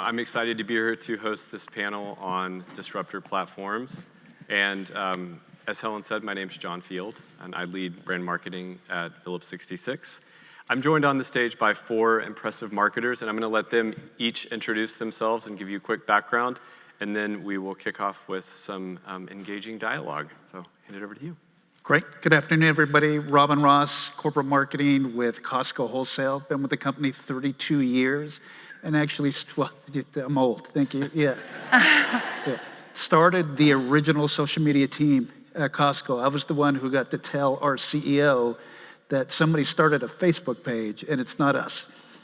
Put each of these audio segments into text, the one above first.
I'm excited to be here to host this panel on disruptor platforms. And as Helen said, my name's John Field, and I lead brand marketing at Phillips 66. I'm joined on the stage by 4 impressive marketers, and I'm going to let them each introduce themselves and give you a quick background, and then we will kick off with some engaging dialogue. So hand it over to you. Great. Good afternoon, everybody. Robin Ross, corporate marketing with Costco Wholesale. Been with the company 32 years, and actually, well, I'm old. Thank you. Yeah. Yeah. Started the original social media team at Costco. I was the one who got to tell our CEO that somebody started a Facebook page, and it's not us.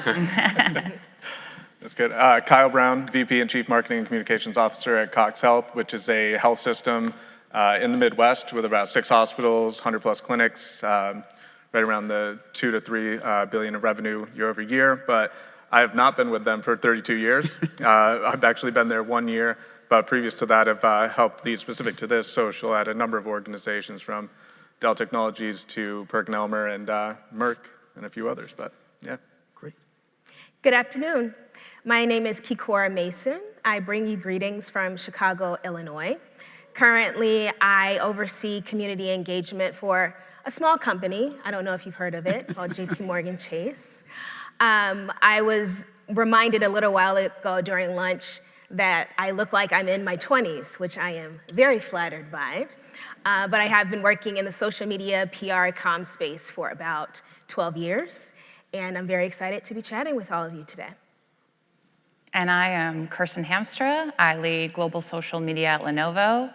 That's good. Kyle Brown, VP and Chief Marketing and Communications Officer at CoxHealth, which is a health system in the Midwest with about 6 hospitals, 100+ clinics, right around the 2 to 3 billion of revenue year over year. But I have not been with them for 32 years. I've actually been there 1 year, but previous to that, I've helped lead specific to this social at a number of organizations from Dell Technologies to PerkinElmer and Merck and a few others, but yeah. Great. Good afternoon. My name is Kikora Mason. I bring you greetings from Chicago, Illinois. Currently, I oversee community engagement for a small company, I don't know if you've heard of it, called JPMorgan Chase. I was reminded a little while ago during lunch that I look like I'm in my 20s, which I am very flattered by. But I have been working in the social media PR comm space for about 12 years, and I'm very excited to be chatting with all of you today. And I am Kirsten Hamstra. I lead global social media at Lenovo.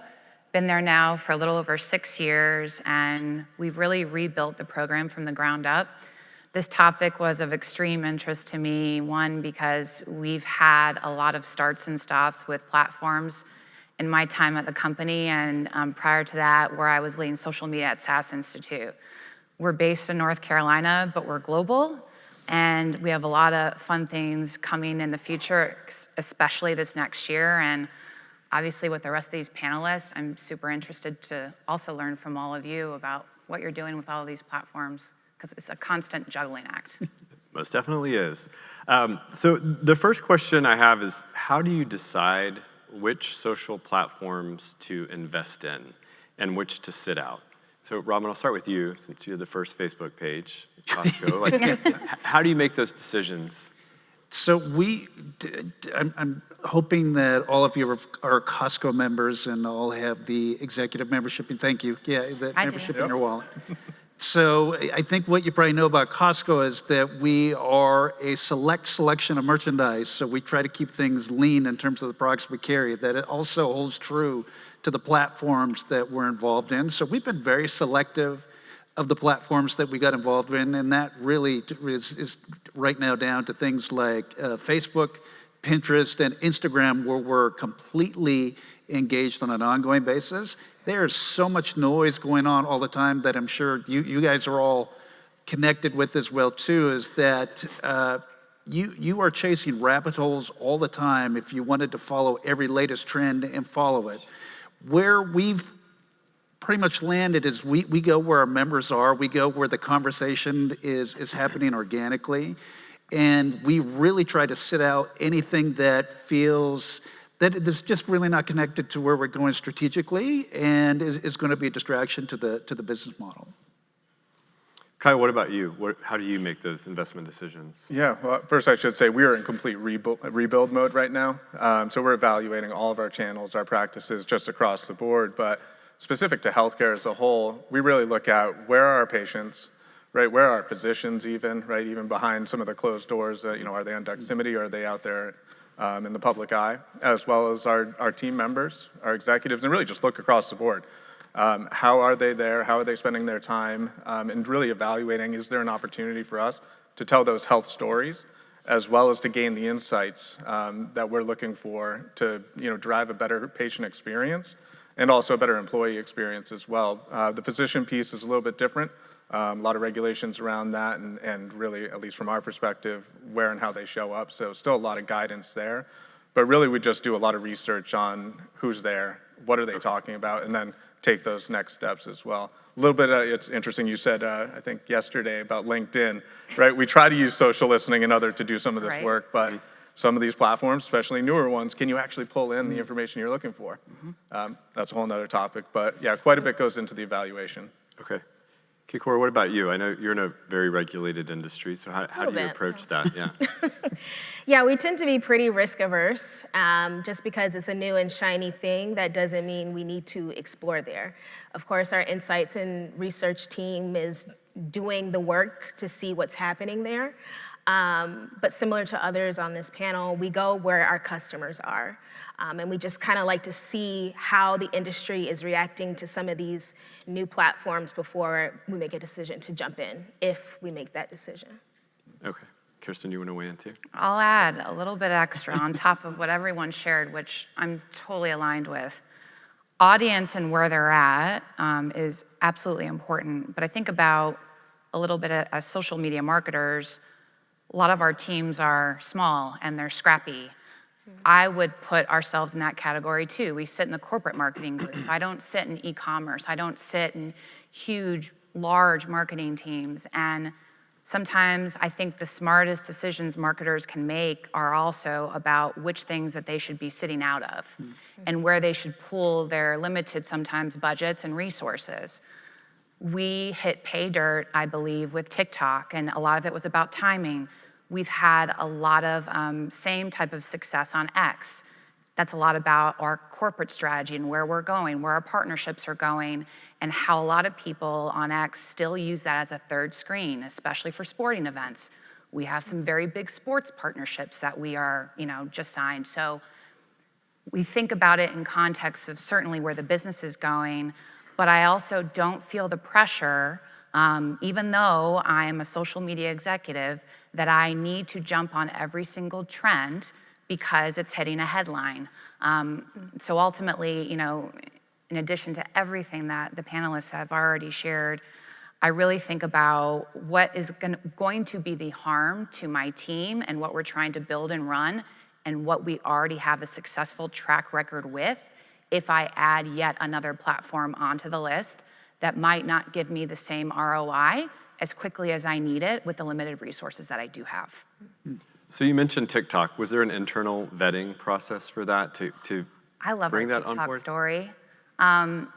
Been there now for a little over 6 years, and we've really rebuilt the program from the ground up. This topic was of extreme interest to me, one, because we've had a lot of starts and stops with platforms in my time at the company, and prior to that, where I was leading social media at SAS Institute. We're based in North Carolina, but we're global, and we have a lot of fun things coming in the future, especially this next year. And obviously, with the rest of these panelists, I'm super interested to also learn from all of you about what you're doing with all of these platforms, because it's a constant juggling act. Most definitely is. So the first question I have is, how do you decide which social platforms to invest in and which to sit out? So Robin, I'll start with you, since you're the first Facebook page at Costco. How do you make those decisions? So I'm hoping that all of you are Costco members and all have the executive membership, and thank you. Yeah, the membership in your wallet. So I think what you probably know about Costco is that we are a select selection of merchandise, so we try to keep things lean in terms of the products we carry. That it also holds true to the platforms that we're involved in. So we've been very selective of the platforms that we got involved in, and that really is right now down to things like Facebook, Pinterest, and Instagram, where we're completely engaged on an ongoing basis. There's so much noise going on all the time that I'm sure you guys are all connected with as well too, is that you are chasing rabbit holes all the time if you wanted to follow every latest trend and follow it. Where we've pretty much landed is we go where our members are, we go where the conversation is happening organically, and we really try to sit out anything that feels that is just really not connected to where we're going strategically and is going to be a distraction to the business model. Kyle, what about you? How do you make those investment decisions? Yeah, well, first I should say we are in complete rebuild mode right now. So we're evaluating all of our channels, our practices just across the board, but specific to healthcare as a whole, we really look at where are our patients, right? Where are our physicians even, right? Even behind some of the closed doors, are they on Doximity or are they out there in the public eye, as well as our team members, our executives, and really just look across the board. How are they there? How are they spending their time? And really evaluating, is there an opportunity for us to tell those health stories, as well as to gain the insights that we're looking for to drive a better patient experience and also a better employee experience as well. The physician piece is a little bit different. A lot of regulations around that and really, at least from our perspective, where and how they show up. So still a lot of guidance there. But really we just do a lot of research on who's there, what are they talking about, and then take those next steps as well. A little bit, it's interesting you said, I think yesterday about LinkedIn, right? We try to use social listening and other to do some of this work, but some of these platforms, especially newer ones, can you actually pull in the information you're looking for? That's a whole nother topic, but yeah, quite a bit goes into the evaluation. Okay. Kikora, what about you? I know you're in a very regulated industry, so how do you approach that? Yeah. Yeah, we tend to be pretty risk averse. Just because it's a new and shiny thing, that doesn't mean we need to explore there. Of course, our insights and research team is doing the work to see what's happening there. But similar to others on this panel, we go where our customers are. And we just kind of like to see how the industry is reacting to some of these new platforms before we make a decision to jump in, if we make that decision. Okay. Kirsten, you want to weigh in too? I'll add a little bit extra on top of what everyone shared, which I'm totally aligned with. Audience and where they're at is absolutely important, but I think about a little bit as social media marketers, a lot of our teams are small and they're scrappy. I would put ourselves in that category too. We sit in the corporate marketing group. I don't sit in e-commerce. I don't sit in huge, large marketing teams. And sometimes I think the smartest decisions marketers can make are also about which things that they should be sitting out of and where they should pool their limited sometimes budgets and resources. We hit pay dirt, I believe, with TikTok, and a lot of it was about timing. We've had a lot of same type of success on X. That's a lot about our corporate strategy and where we're going, where our partnerships are going, and how a lot of people on X still use that as a third screen, especially for sporting events. We have some very big sports partnerships that we are, just signed. So we think about it in context of certainly where the business is going, but I also don't feel the pressure, even though I am a social media executive, that I need to jump on every single trend because it's hitting a headline. So ultimately, in addition to everything that the panelists have already shared, I really think about what is going to be the harm to my team and what we're trying to build and run and what we already have a successful track record with if I add yet another platform onto the list that might not give me the same ROI as quickly as I need it with the limited resources that I do have. So you mentioned TikTok. Was there an internal vetting process for that to I love bring our that on TikTok board? story.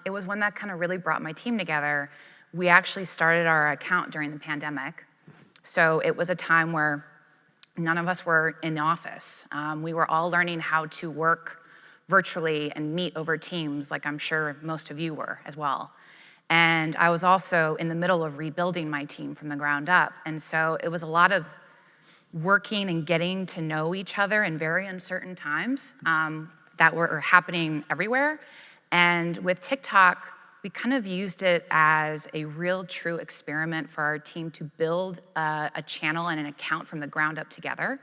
It was one that kind of really brought my team together. We actually started our account during the pandemic. So it was a time where none of us were in office. We were all learning how to work virtually and meet over Teams, like I'm sure most of you were as well. And I was also in the middle of rebuilding my team from the ground up. And so it was a lot of working and getting to know each other in very uncertain times that were happening everywhere. And with TikTok, we kind of used it as a real true experiment for our team to build a channel and an account from the ground up together.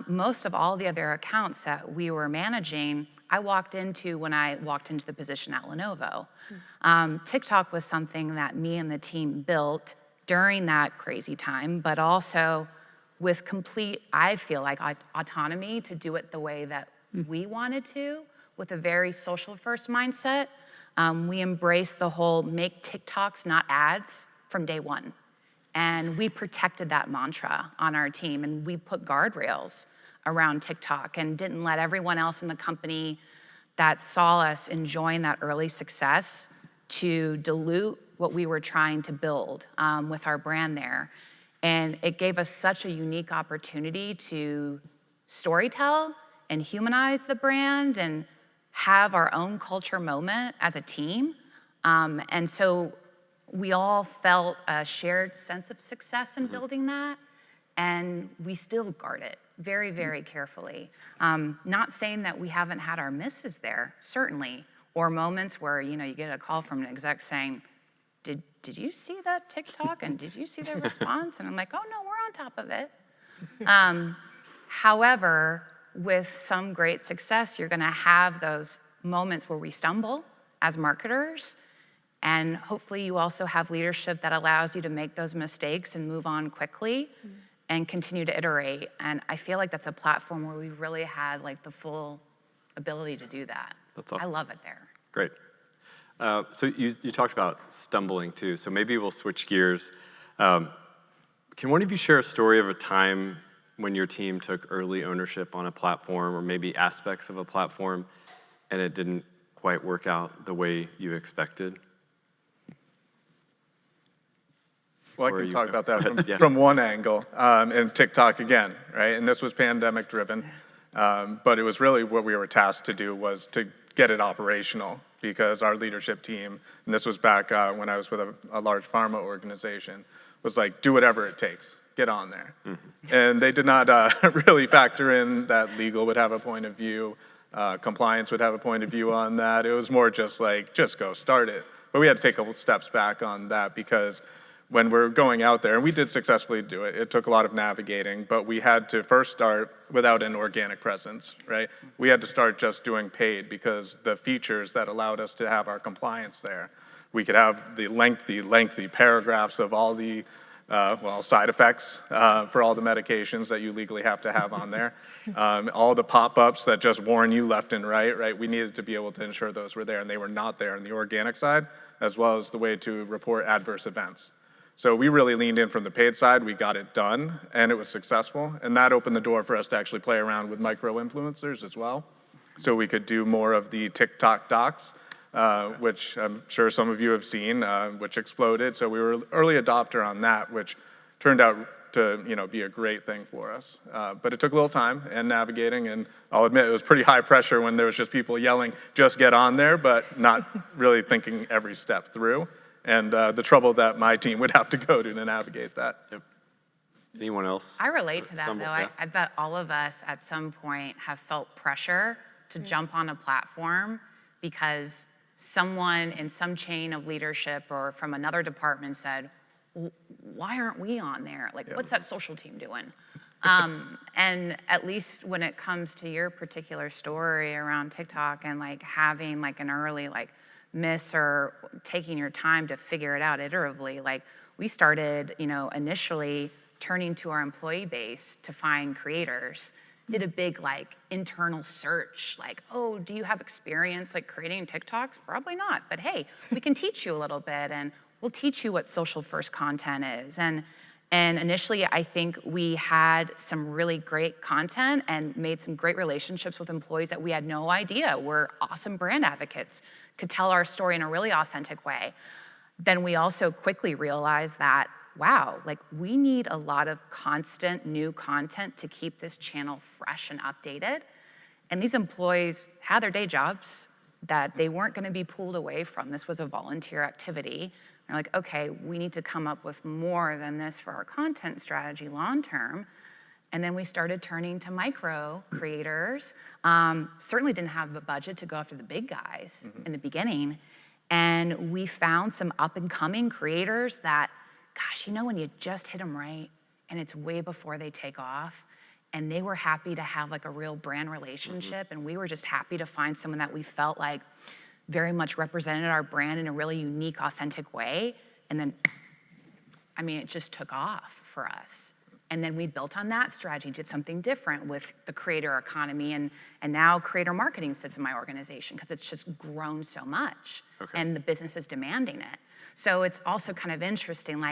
Most of all the other accounts that we were managing, I walked into when I walked into the position at Lenovo. TikTok was something that me and the team built during that crazy time, but also with complete, I feel like, autonomy to do it the way that we wanted to, with a very social first mindset. We embraced the whole make TikToks, not ads from day one. And we protected that mantra on our team, and we put guardrails around TikTok and didn't let everyone else in the company that saw us enjoying that early success to dilute what we were trying to build with our brand there. And it gave us such a unique opportunity to storytell and humanize the brand and have our own culture moment as a team. And so we all felt a shared sense of success in building that, and we still guard it very, very carefully. Not saying that we haven't had our misses there, certainly, or moments where you get a call from an exec saying, did you see that TikTok and did you see the response? And I'm like, oh no, we're on top of it. However, with some great success, you're gonna have those moments where we stumble as marketers, and hopefully you also have leadership that allows you to make those mistakes and move on quickly and continue to iterate. And I feel like that's a platform where we really had like the full ability to do that. That's awesome. I love it there. Great. So you talked about stumbling too, so maybe we'll switch gears. Can one of you share a story of a time when your team took early ownership on a platform or maybe aspects of a platform and it didn't quite work out the way you expected? Well, I Or can you talk go. about that from, Yeah. from one angle, and TikTok again, right? And this was pandemic driven, but it was really what we were tasked to do was to get it operational because our leadership team, and this was back when I was with a large pharma organization, was like, do whatever it takes, get on there. And they did not really factor in that legal would have a point of view, compliance would have a point of view on that. It was more just like, just go start it. But we had to take a couple steps back on that because when we're going out there, and we did successfully do it, it took a lot of navigating, but we had to first start without an organic presence, right? We had to start just doing paid because the features that allowed us to have our compliance there, we could have the lengthy paragraphs of all the side effects for all the medications that you legally have to have on there. All the pop-ups that just warn you left and right? We needed to be able to ensure those were there, and they were not there on the organic side, as well as the way to report adverse events. So we really leaned in from the paid side, we got it done, and it was successful, and that opened the door for us to actually play around with micro-influencers as well. So we could do more of the TikTok docs, which I'm sure some of you have seen, which exploded. So we were early adopter on that, which turned out to be a great thing for us. But it took a little time and navigating, and I'll admit it was pretty high pressure when there was just people yelling, just get on there, but not really thinking every step through. And the trouble that my team would have to go to navigate that. Yep. Anyone else? I relate to that, Stumble, though. yeah. I bet all of us at some point have felt pressure to jump on a platform because someone in some chain of leadership or from another department said, why aren't we on there? Like, what's that social team doing? And at least when it comes to your particular story around TikTok and like having like an early miss or taking your time to figure it out iteratively, like we started, initially turning to our employee base to find creators, did a big internal search, oh, do you have experience creating TikToks? Probably not, but hey, we can teach you a little bit and we'll teach you what social first content is. And initially, I think we had some really great content and made some great relationships with employees that we had no idea were awesome brand advocates, could tell our story in a really authentic way. Then we also quickly realized that, wow, we need a lot of constant new content to keep this channel fresh and updated. And these employees had their day jobs that they weren't gonna be pulled away from. This was a volunteer activity. They're like, okay, we need to come up with more than this for our content strategy long-term. And then we started turning to micro creators. Certainly didn't have the budget to go after the big guys in the beginning. And we found some up and coming creators that, gosh, when you just hit them right and it's way before they take off, and they were happy to have a real brand relationship, and we were just happy to find someone that we felt very much represented our brand in a really unique, authentic way. And then, it just took off for us. And then we built on that strategy, did something different with the creator economy, and now creator marketing sits in my organization because it's just grown so much, and the business is demanding it. So it's also kind of interesting,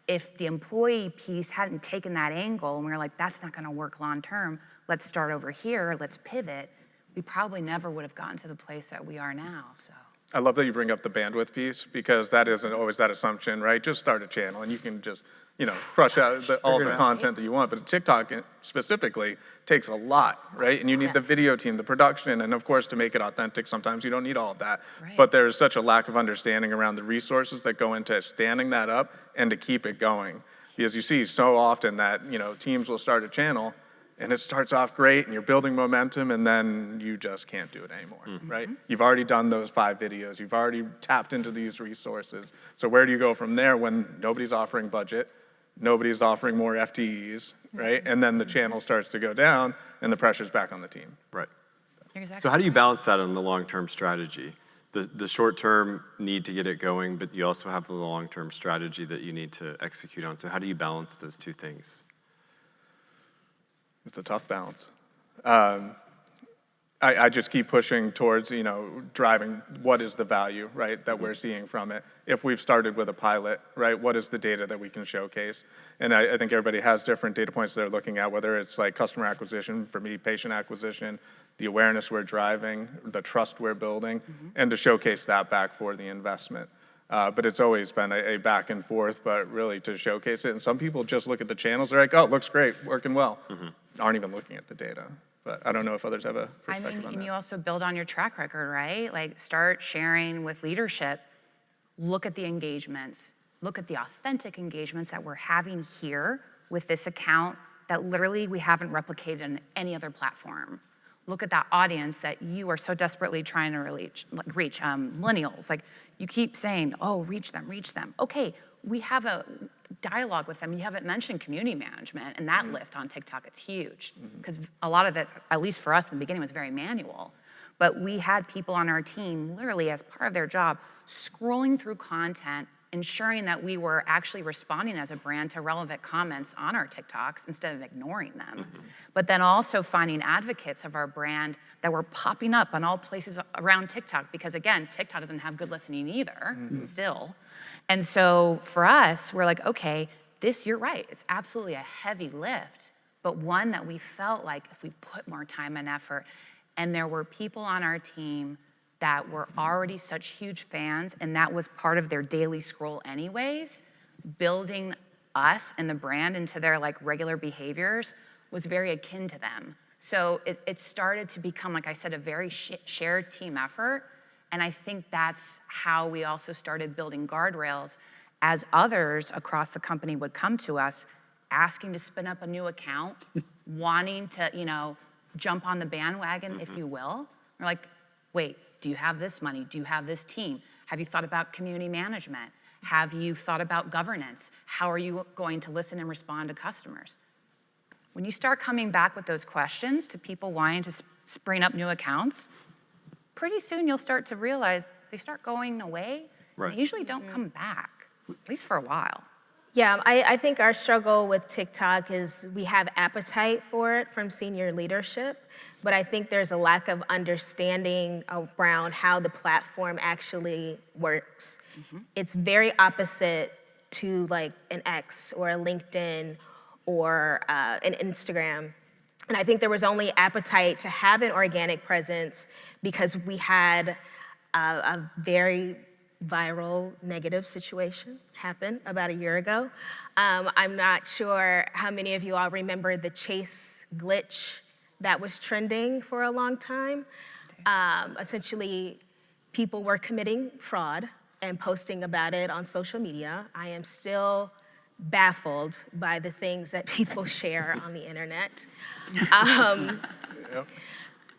if the employee piece hadn't taken that angle and we were like, that's not gonna work long term, let's start over here, let's pivot, we probably never would have gotten to the place that we are now, so. I love that you bring up the bandwidth piece because that isn't always that assumption, right? Just start a channel and you can just, crush out all the content that you want. But TikTok specifically takes a lot, right? And you need the video team, the production, and of course to make it authentic, sometimes you don't need all of that. Right. But there's such a lack of understanding around the resources that go into standing that up and to keep it going. Because you see so often that, teams will start a channel and it starts off great and you're building momentum and then you just can't do it anymore, right? You've already done those 5 videos. You've already tapped into these resources. So where do you go from there when nobody's offering budget, nobody's offering more FTEs, right? And then the channel starts to go down and the pressure's back on the team. Right. Exactly. So how do you balance that on the long-term strategy? The short-term need to get it going, but you also have the long-term strategy that you need to execute on. So how do you balance those two things? It's a tough balance. I just keep pushing towards, driving what is the value, right, that we're seeing from it. If we've started with a pilot, right, what is the data that we can showcase? And I think everybody has different data points they're looking at, whether it's like customer acquisition, for me, patient acquisition, the awareness we're driving, the trust we're building, and to showcase that back for the investment. But it's always been a back and forth, but really to showcase it. And some people just look at the channels, they're like, oh, it looks great, working well. Aren't even looking at the data. But I don't know if others have a perspective on and that. you also build on your track record, right? Like start sharing with leadership. Look at the engagements. Look at the authentic engagements that we're having here with this account that literally we haven't replicated on any other platform. Look at that audience that you are so desperately trying to reach millennials. Like you keep saying, oh, reach them, reach them. Okay, we have a dialogue with them. You haven't mentioned community management and that lift on TikTok, it's huge. Because a lot of it, at least for us in the beginning, was very manual. But we had people on our team literally as part of their job scrolling through content, ensuring that we were actually responding as a brand to relevant comments on our TikToks instead of ignoring them. But then also finding advocates of our brand that were popping up on all places around TikTok, because again, TikTok doesn't have good listening either, still. And so for us, we're like, okay, you're right, it's absolutely a heavy lift, but one that we felt like if we put more time and effort, and there were people on our team that were already such huge fans, and that was part of their daily scroll anyways, building us and the brand into their like regular behaviors was very akin to them. So it started to become, like I said, a very shared team effort. And I think that's how we also started building guardrails as others across the company would come to us asking to spin up a new account, wanting to, jump on the bandwagon, if you will. We're like, wait, do you have this money? Do you have this team? Have you thought about community management? Have you thought about governance? How are you going to listen and respond to customers? When you start coming back with those questions to people wanting to spring up new accounts, pretty soon you'll start to realize they start going away. Right. They usually don't come back, at least for a while. Yeah, I think our struggle with TikTok is we have appetite for it from senior leadership, but I think there's a lack of understanding around how the platform actually works. It's very opposite to like an X or a LinkedIn or an Instagram. And I think there was only appetite to have an organic presence because we had a very viral negative situation happen about a year ago. I'm not sure how many of you all remember the Chase glitch that was trending for a long time. Essentially, people were committing fraud and posting about it on social media. I am still baffled by the things that people share on the internet.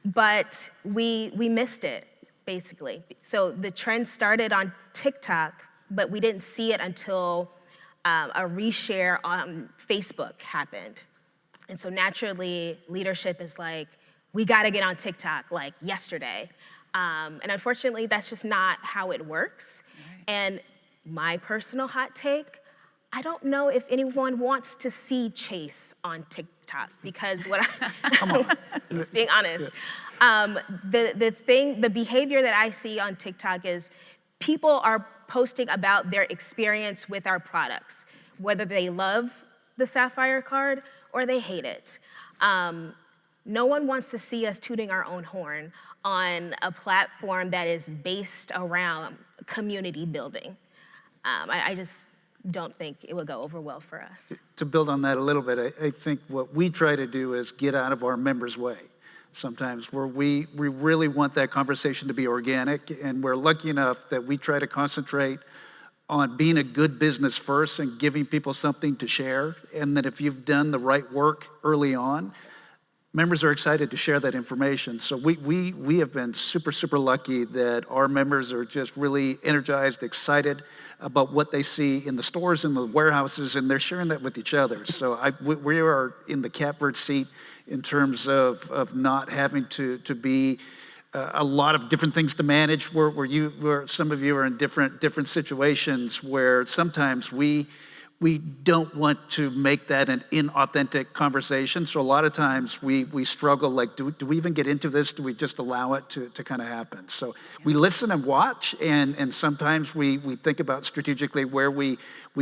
But we missed it, basically. So the trend started on TikTok, but we didn't see it until a reshare on Facebook happened. And so naturally, leadership is like, we gotta get on TikTok like yesterday. And unfortunately, that's just not how it works. Right. And my personal hot take, I don't know if anyone wants to see Chase on TikTok because what I'm just being honest. The behavior that I see on TikTok is people are posting about their experience with our products, whether they love the Sapphire card or they hate it. No one wants to see us tooting our own horn on a platform that is based around community building. I just don't think it would go over well for us. To build on that a little bit, I think what we try to do is get out of our members' way. Sometimes where we really want that conversation to be organic, and we're lucky enough that we try to concentrate on being a good business first and giving people something to share, and that if you've done the right work early on, members are excited to share that information. So we have been super lucky that our members are just really energized, excited about what they see in the stores and the warehouses, and they're sharing that with each other. So we are in the catbird seat in terms of not having to be a lot of different things to manage, where some of you are in different situations where sometimes we we don't want to make that an inauthentic conversation. So a lot of times we struggle, like, do we even get into this? Do we just allow it to kind of happen? So we listen and watch, and sometimes we think about strategically where we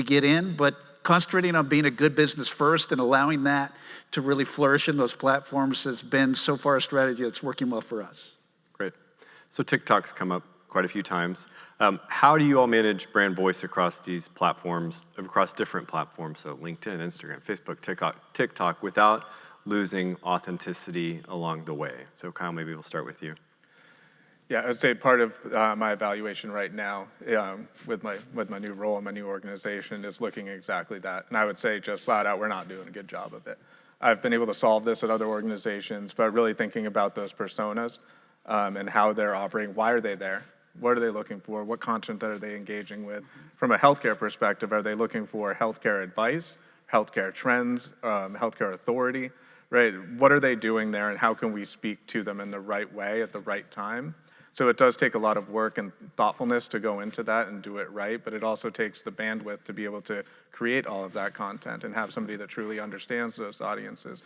get in, but concentrating on being a good business first and allowing that to really flourish in those platforms has been so far a strategy that's working well for us. Great. So TikTok's come up quite a few times. How do you all manage brand voice across these platforms, across different platforms, so LinkedIn, Instagram, Facebook, TikTok, without losing authenticity along the way? So Kyle, maybe we'll start with you. Yeah, I would say part of my evaluation right now with my new role in my new organization is looking at exactly that. And I would say just flat out, we're not doing a good job of it. I've been able to solve this at other organizations, but really thinking about those personas and how they're operating. Why are they there? What are they looking for? What content are they engaging with? From a healthcare perspective, are they looking for healthcare advice, healthcare trends, healthcare authority, right? What are they doing there, and how can we speak to them in the right way at the right time? So it does take a lot of work and thoughtfulness to go into that and do it right, but it also takes the bandwidth to be able to create all of that content and have somebody that truly understands those audiences.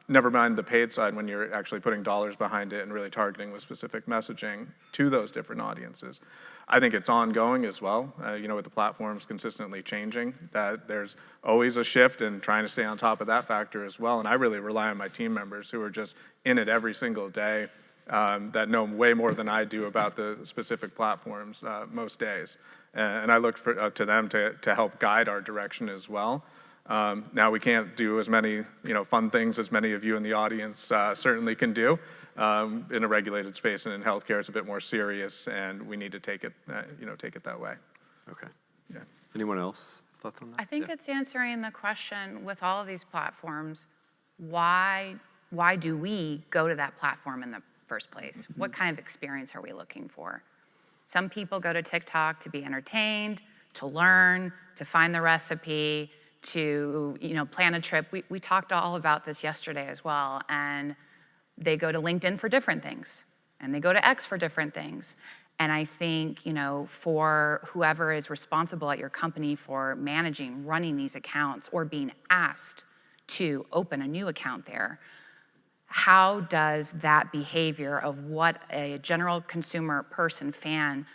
Never mind the paid side when you're actually putting dollars behind it and really targeting with specific messaging to those different audiences. I think it's ongoing as well, with the platforms consistently changing, that there's always a shift and trying to stay on top of that factor as well. And I really rely on my team members who are just in it every single day, that know way more than I do about the specific platforms most days. And I look to them to help guide our direction as well. Now we can't do as many fun things as many of you in the audience certainly can do. In a regulated space and in healthcare, it's a bit more serious, and we need to take it that way. Okay. Yeah. Anyone else? Thoughts on that? I think it's answering the question with all of these platforms, why do we go to that platform in the first place? What kind of experience are we looking for? Some people go to TikTok to be entertained, to learn, to find the recipe, to plan a trip. We talked all about this yesterday as well, and they go to LinkedIn for different things, and they go to X for different things. And I think, for whoever is responsible at your company for managing, running these accounts, or being asked to open a new account there, how does that behavior of what a general consumer person, fan,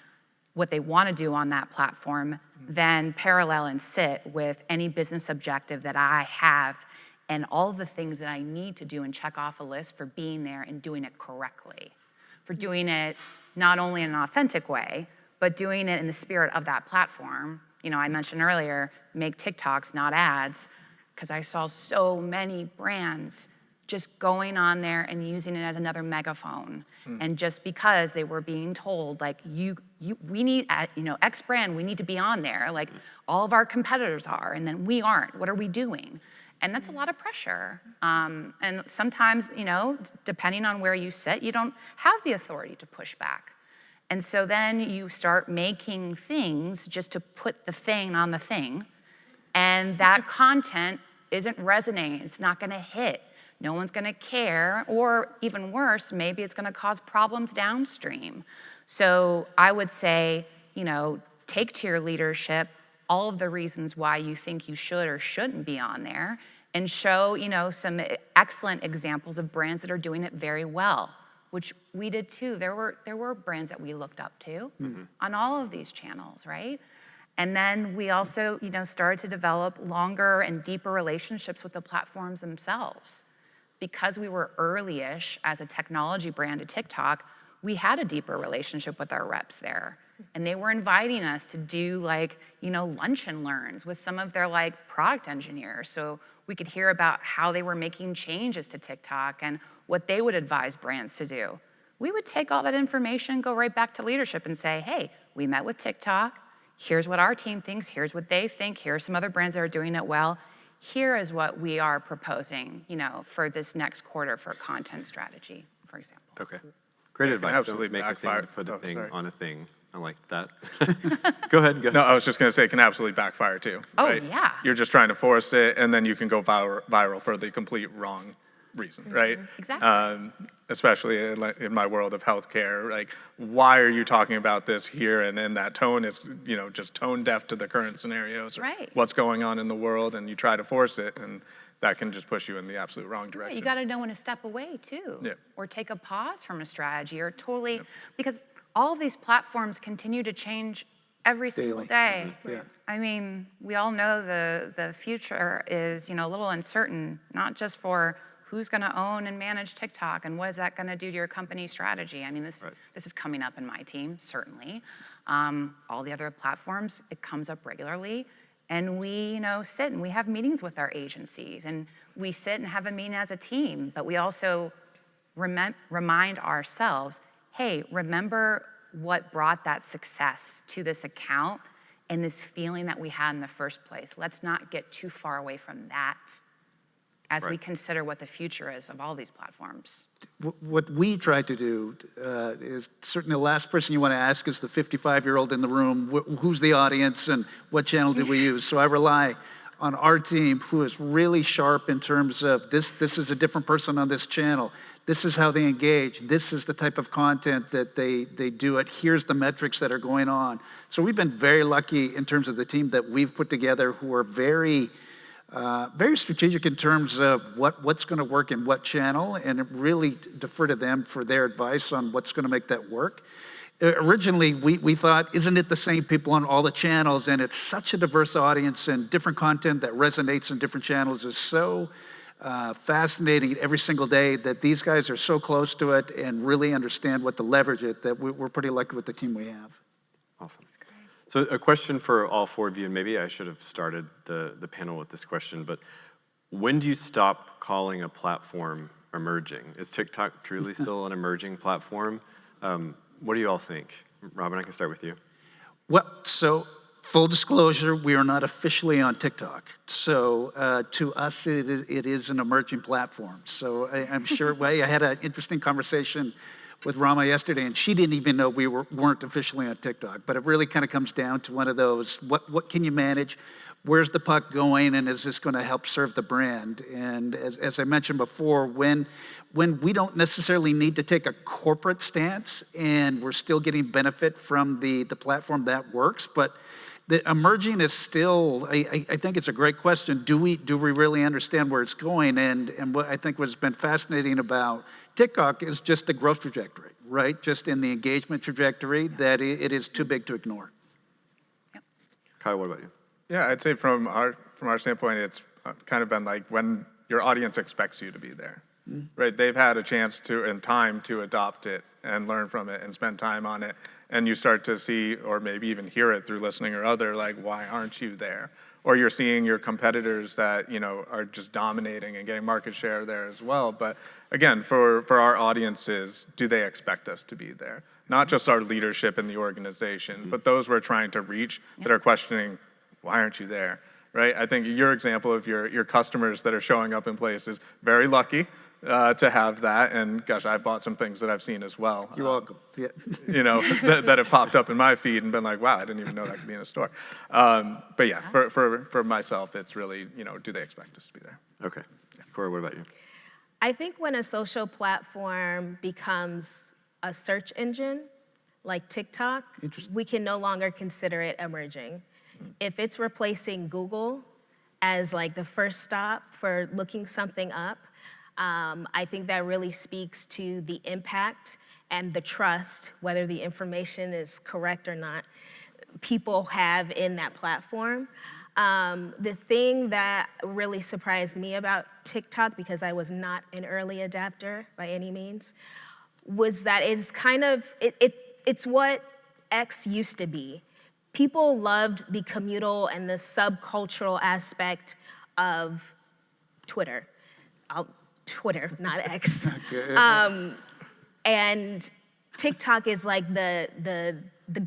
what they want to do on that platform, then parallel and sit with any business objective that I have and all the things that I need to do and check off a list for being there and doing it correctly, for doing it not only in an authentic way, but doing it in the spirit of that platform. I mentioned earlier, make TikToks, not ads, because I saw so many brands just going on there and using it as another megaphone. And just because they were being told, like, we need, X brand, we need to be on there, like all of our competitors are, and then we aren't. What are we doing? And that's a lot of pressure. And sometimes, depending on where you sit, you don't have the authority to push back. And so then you start making things just to put the thing on the thing, and that content isn't resonating. It's not gonna hit. No one's gonna care, or even worse, maybe it's gonna cause problems downstream. So I would say, take to your leadership all of the reasons why you think you should or shouldn't be on there, and show, some excellent examples of brands that are doing it very well, which we did too. There were brands that we looked up to on all of these channels, right? And then we also, started to develop longer and deeper relationships with the platforms themselves. Because we were early-ish as a technology brand at TikTok, we had a deeper relationship with our reps there. And they were inviting us to do lunch and learns with some of their product engineers. So we could hear about how they were making changes to TikTok and what they would advise brands to do. We would take all that information, go right back to leadership and say, hey, we met with TikTok. Here's what our team thinks. Here's what they think. Here are some other brands that are doing it well. Here is what we are proposing, for this next quarter for content strategy, for example. Okay. Great advice. Absolutely Don't make backfire. a thing to put a thing Sorry. on a thing. I like that. Go ahead. No, I was just going to say it can absolutely backfire too. Oh, right? yeah. You're just trying to force it, and then you can go viral for the complete wrong reason, right? Exactly. Especially in my world of healthcare, like, why are you talking about this here? And that tone is, just tone deaf to the current scenarios, or Right. what's going on in the world, and you try to force it, and that can just push you in the absolute wrong direction. You got to know when to step away too, Yeah. or take a pause from a strategy, or totally, because all of these platforms continue to change every single Daily. day. Yeah. I mean, we all know the future is, a little uncertain, not just for who's going to own and manage TikTok and what is that going to do to your company's strategy. I mean, this is coming up in my team, certainly. All the other platforms, it comes up regularly. And we, sit and we have meetings with our agencies, and we sit and have a meeting as a team, but we also remind ourselves, hey, remember what brought that success to this account and this feeling that we had in the first place. Let's not get too far away from that as we consider what the future is of all these platforms. What we try to do is certainly the last person you want to ask is the 55-year-old in the room, who's the audience and what channel do we use? So I rely on our team, who is really sharp in terms of this is a different person on this channel. This is how they engage. This is the type of content that they do it. Here's the metrics that are going on. So we've been very lucky in terms of the team that we've put together, who are very strategic in terms of what's going to work in what channel, and really defer to them for their advice on what's going to make that work. Originally, we thought, isn't it the same people on all the channels? And it's such a diverse audience, and different content that resonates in different channels is so fascinating every single day, that these guys are so close to it and really understand what to leverage it, that we're pretty lucky with the team we have. Awesome. So a question for all four of you, and maybe I should have started the panel with this question, but when do you stop calling a platform emerging? Is TikTok truly still an emerging platform? What do you all think? Robin, I can start with you. Well, so full disclosure, we are not officially on TikTok. So to us, it is an emerging platform. So I'm sure, I had an interesting conversation with Rama yesterday, and she didn't even know we weren't officially on TikTok. But it really kind of comes down to one of those, what can you manage? Where's the puck going, and is this going to help serve the brand? And as I mentioned before, when we don't necessarily need to take a corporate stance, and we're still getting benefit from the platform, that works. But the emerging is still, I think it's a great question. Do we really understand where it's going? And what I think what's been fascinating about TikTok is just the growth trajectory, right? Just in the engagement trajectory, that it is too big to ignore. Yep. Kyle, what about you? Yeah, I'd say from our standpoint, it's kind of been like when your audience expects you to be there, right? They've had a chance to and time to adopt it and learn from it and spend time on it, and you start to see, or maybe even hear it through listening or other, like, why aren't you there? Or you're seeing your competitors that are just dominating and getting market share there as well. But again, for our audiences, do they expect us to be there? Not just our leadership in the organization, but those we're trying to reach that are questioning, why aren't you there, right? I think your example of your customers that are showing up in places, very lucky to have that. And gosh, I've bought some things that I've seen as well. You're welcome. Yeah. That have popped up in my feed and been like, wow, I didn't even know that could be in a store. But yeah, for myself, it's really, do they expect us to be there? Okay. Cora, what about you? I think when a social platform becomes a search engine, like TikTok, we can no longer consider it emerging. If it's replacing Google as like the first stop for looking something up, I think that really speaks to the impact and the trust, whether the information is correct or not, people have in that platform. The thing that really surprised me about TikTok, because I was not an early adapter by any means, was that it's kind of, it's what X used to be. People loved the communal and the subcultural aspect of Twitter. Twitter, not X. And TikTok is like the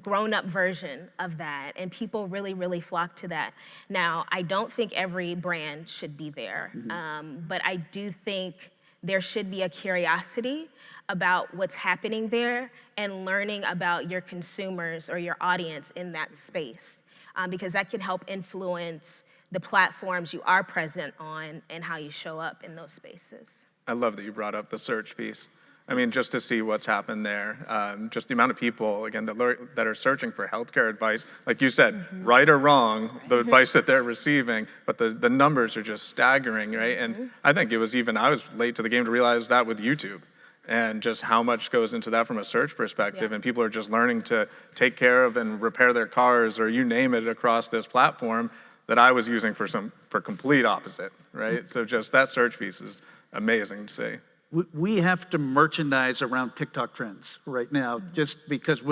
grown-up version of that, and people really, really flock to that. Now, I don't think every brand should be there, but I do think there should be a curiosity about what's happening there and learning about your consumers or your audience in that space, because that can help influence the platforms you are present on and how you show up in those spaces. I love that you brought up the search piece. I mean, just to see what's happened there, just the amount of people, again, that are searching for healthcare advice, like you said, right or wrong, the advice that they're receiving, but the numbers are just staggering, right? And I think I was late to the game to realize that with YouTube, and just how much goes into that from a search perspective, and people are just learning to take care of and repair their cars, or you name it, across this platform that I was using for complete opposite, right? So just that search piece is amazing to see. We have to merchandise around TikTok trends right now, just because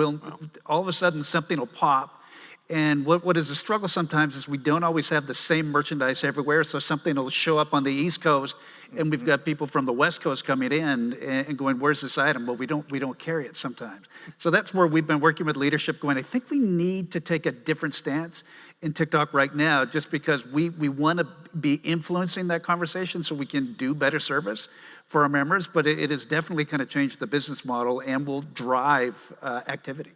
all of a sudden something will pop. And what is a struggle sometimes is we don't always have the same merchandise everywhere, so something will show up on the East Coast, and we've got people from the West Coast coming in and going, where's this item? Well, we don't carry it sometimes. So that's where we've been working with leadership going, I think we need to take a different stance in TikTok right now, just because we want to be influencing that conversation so we can do better service for our members, but it has definitely kind of changed the business model and will drive activity.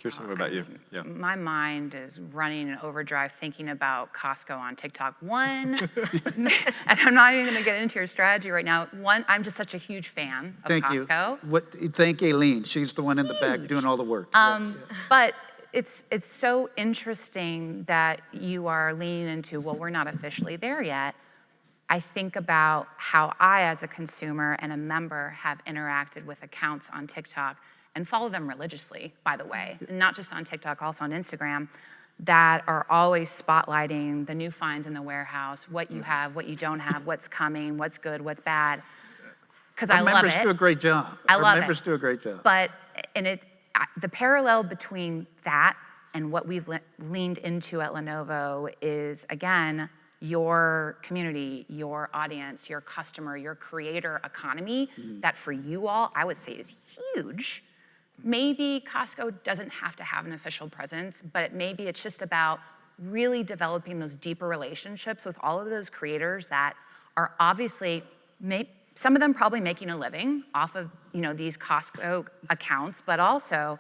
Kirsten, what about you? Yeah. My mind is running in overdrive thinking about Costco on TikTok. One, and I'm not even going to get into your strategy right now. One, I'm just such a huge fan of Costco. Thank Aileen. She's the one in the back doing all the work. But it's so interesting that you are leaning into, well, we're not officially there yet. I think about how I, as a consumer and a member, have interacted with accounts on TikTok and follow them religiously, by the way, and not just on TikTok, also on Instagram, that are always spotlighting the new finds in the warehouse, what you have, what you don't have, what's coming, what's good, what's bad. Because I love it. Our members do a great job. Our members do a great job. But the parallel between that and what we've leaned into at Lenovo is, again, your community, your audience, your customer, your creator economy, that for you all, I would say is huge. Maybe Costco doesn't have to have an official presence, but maybe it's just about really developing those deeper relationships with all of those creators that are obviously, some of them probably making a living off of these Costco accounts, but also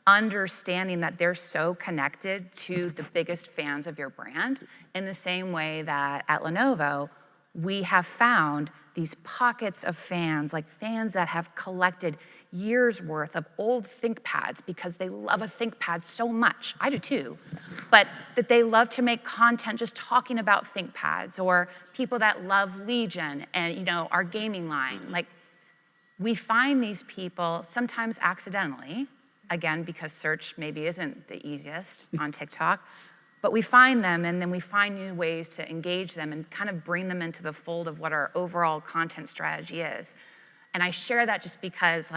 understanding that they're so connected to the biggest fans of your brand, in the same way that at Lenovo, we have found these pockets of fans, like fans that have collected years worth of old ThinkPads because they love a ThinkPad so much. I do too. But that they love to make content just talking about ThinkPads, or people that love Legion and our gaming line. Like, we find these people sometimes accidentally, again, because search maybe isn't the easiest on TikTok, but we find them, and then we find new ways to engage them and kind of bring them into the fold of what our overall content strategy is. And I share that just because,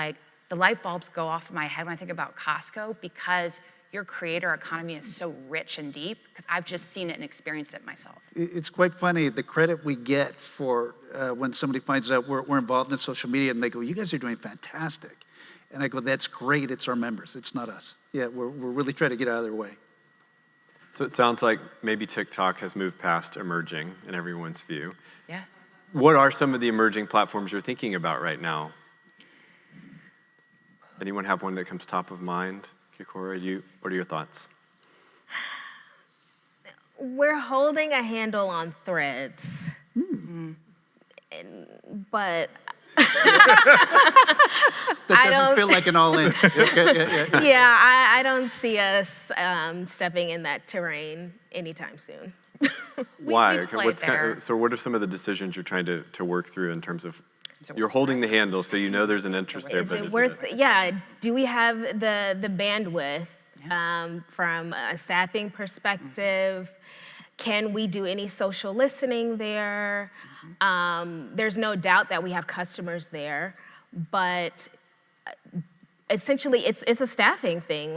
the light bulbs go off in my head when I think about Costco, because your creator economy is so rich and deep, because I've just seen it and experienced it myself. It's quite funny, the credit we get for when somebody finds out we're involved in social media, and they go, you guys are doing fantastic. And I go, that's great, it's our members, it's not us. Yeah, we're really trying to get out of their way. So it sounds like maybe TikTok has moved past emerging in everyone's view. Yeah. What are some of the emerging platforms you're thinking about right now? Anyone have one that comes top of mind? Kikora, what are your thoughts? We're holding a handle on Threads, but That doesn't feel like an all-in. Yeah, I don't see us stepping in that terrain anytime soon. Why? So what are some of the decisions you're trying to work through in terms of, you're holding the handle, so there's an interest there. Is it worth, do we have the bandwidth from a staffing perspective? Can we do any social listening there? There's no doubt that we have customers there, but essentially it's a staffing thing.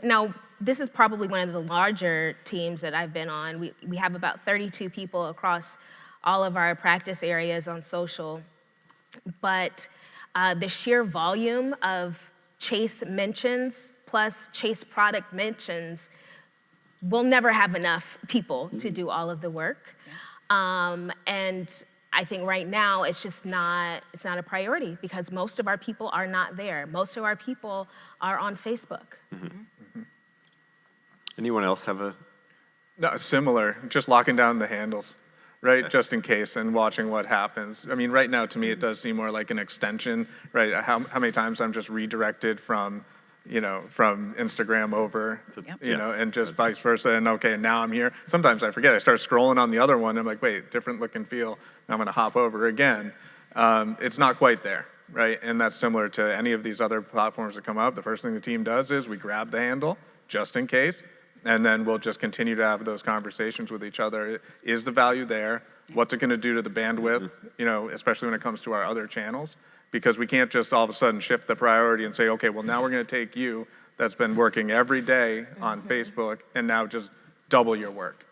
Now, this is probably one of the larger teams that I've been on. We have about 32 people across all of our practice areas on social, but the sheer volume of Chase mentions plus Chase product mentions, we'll never have enough people to do all of the work. And I think right now it's not a priority, because most of our people are not there. Most of our people are on Facebook. Anyone else have a? No, similar, just locking down the handles. right? Just in case, and watching what happens. I mean, right now, to me, it does seem more like an extension, right? How many times I'm just redirected from, from Instagram over, and just vice versa. And okay, now I'm here. Sometimes I forget. I start scrolling on the other one. I'm like, wait, different look and feel. Now I'm going to hop over again. It's not quite there, right? And that's similar to any of these other platforms that come up. The first thing the team does is we grab the handle, just in case. And then we'll just continue to have those conversations with each other. Is the value there? What's it going to do to the bandwidth, especially when it comes to our other channels? Because we can't just all of a sudden shift the priority and say, okay, well, now we're going to take you that's been working every day on Facebook and now just double your work.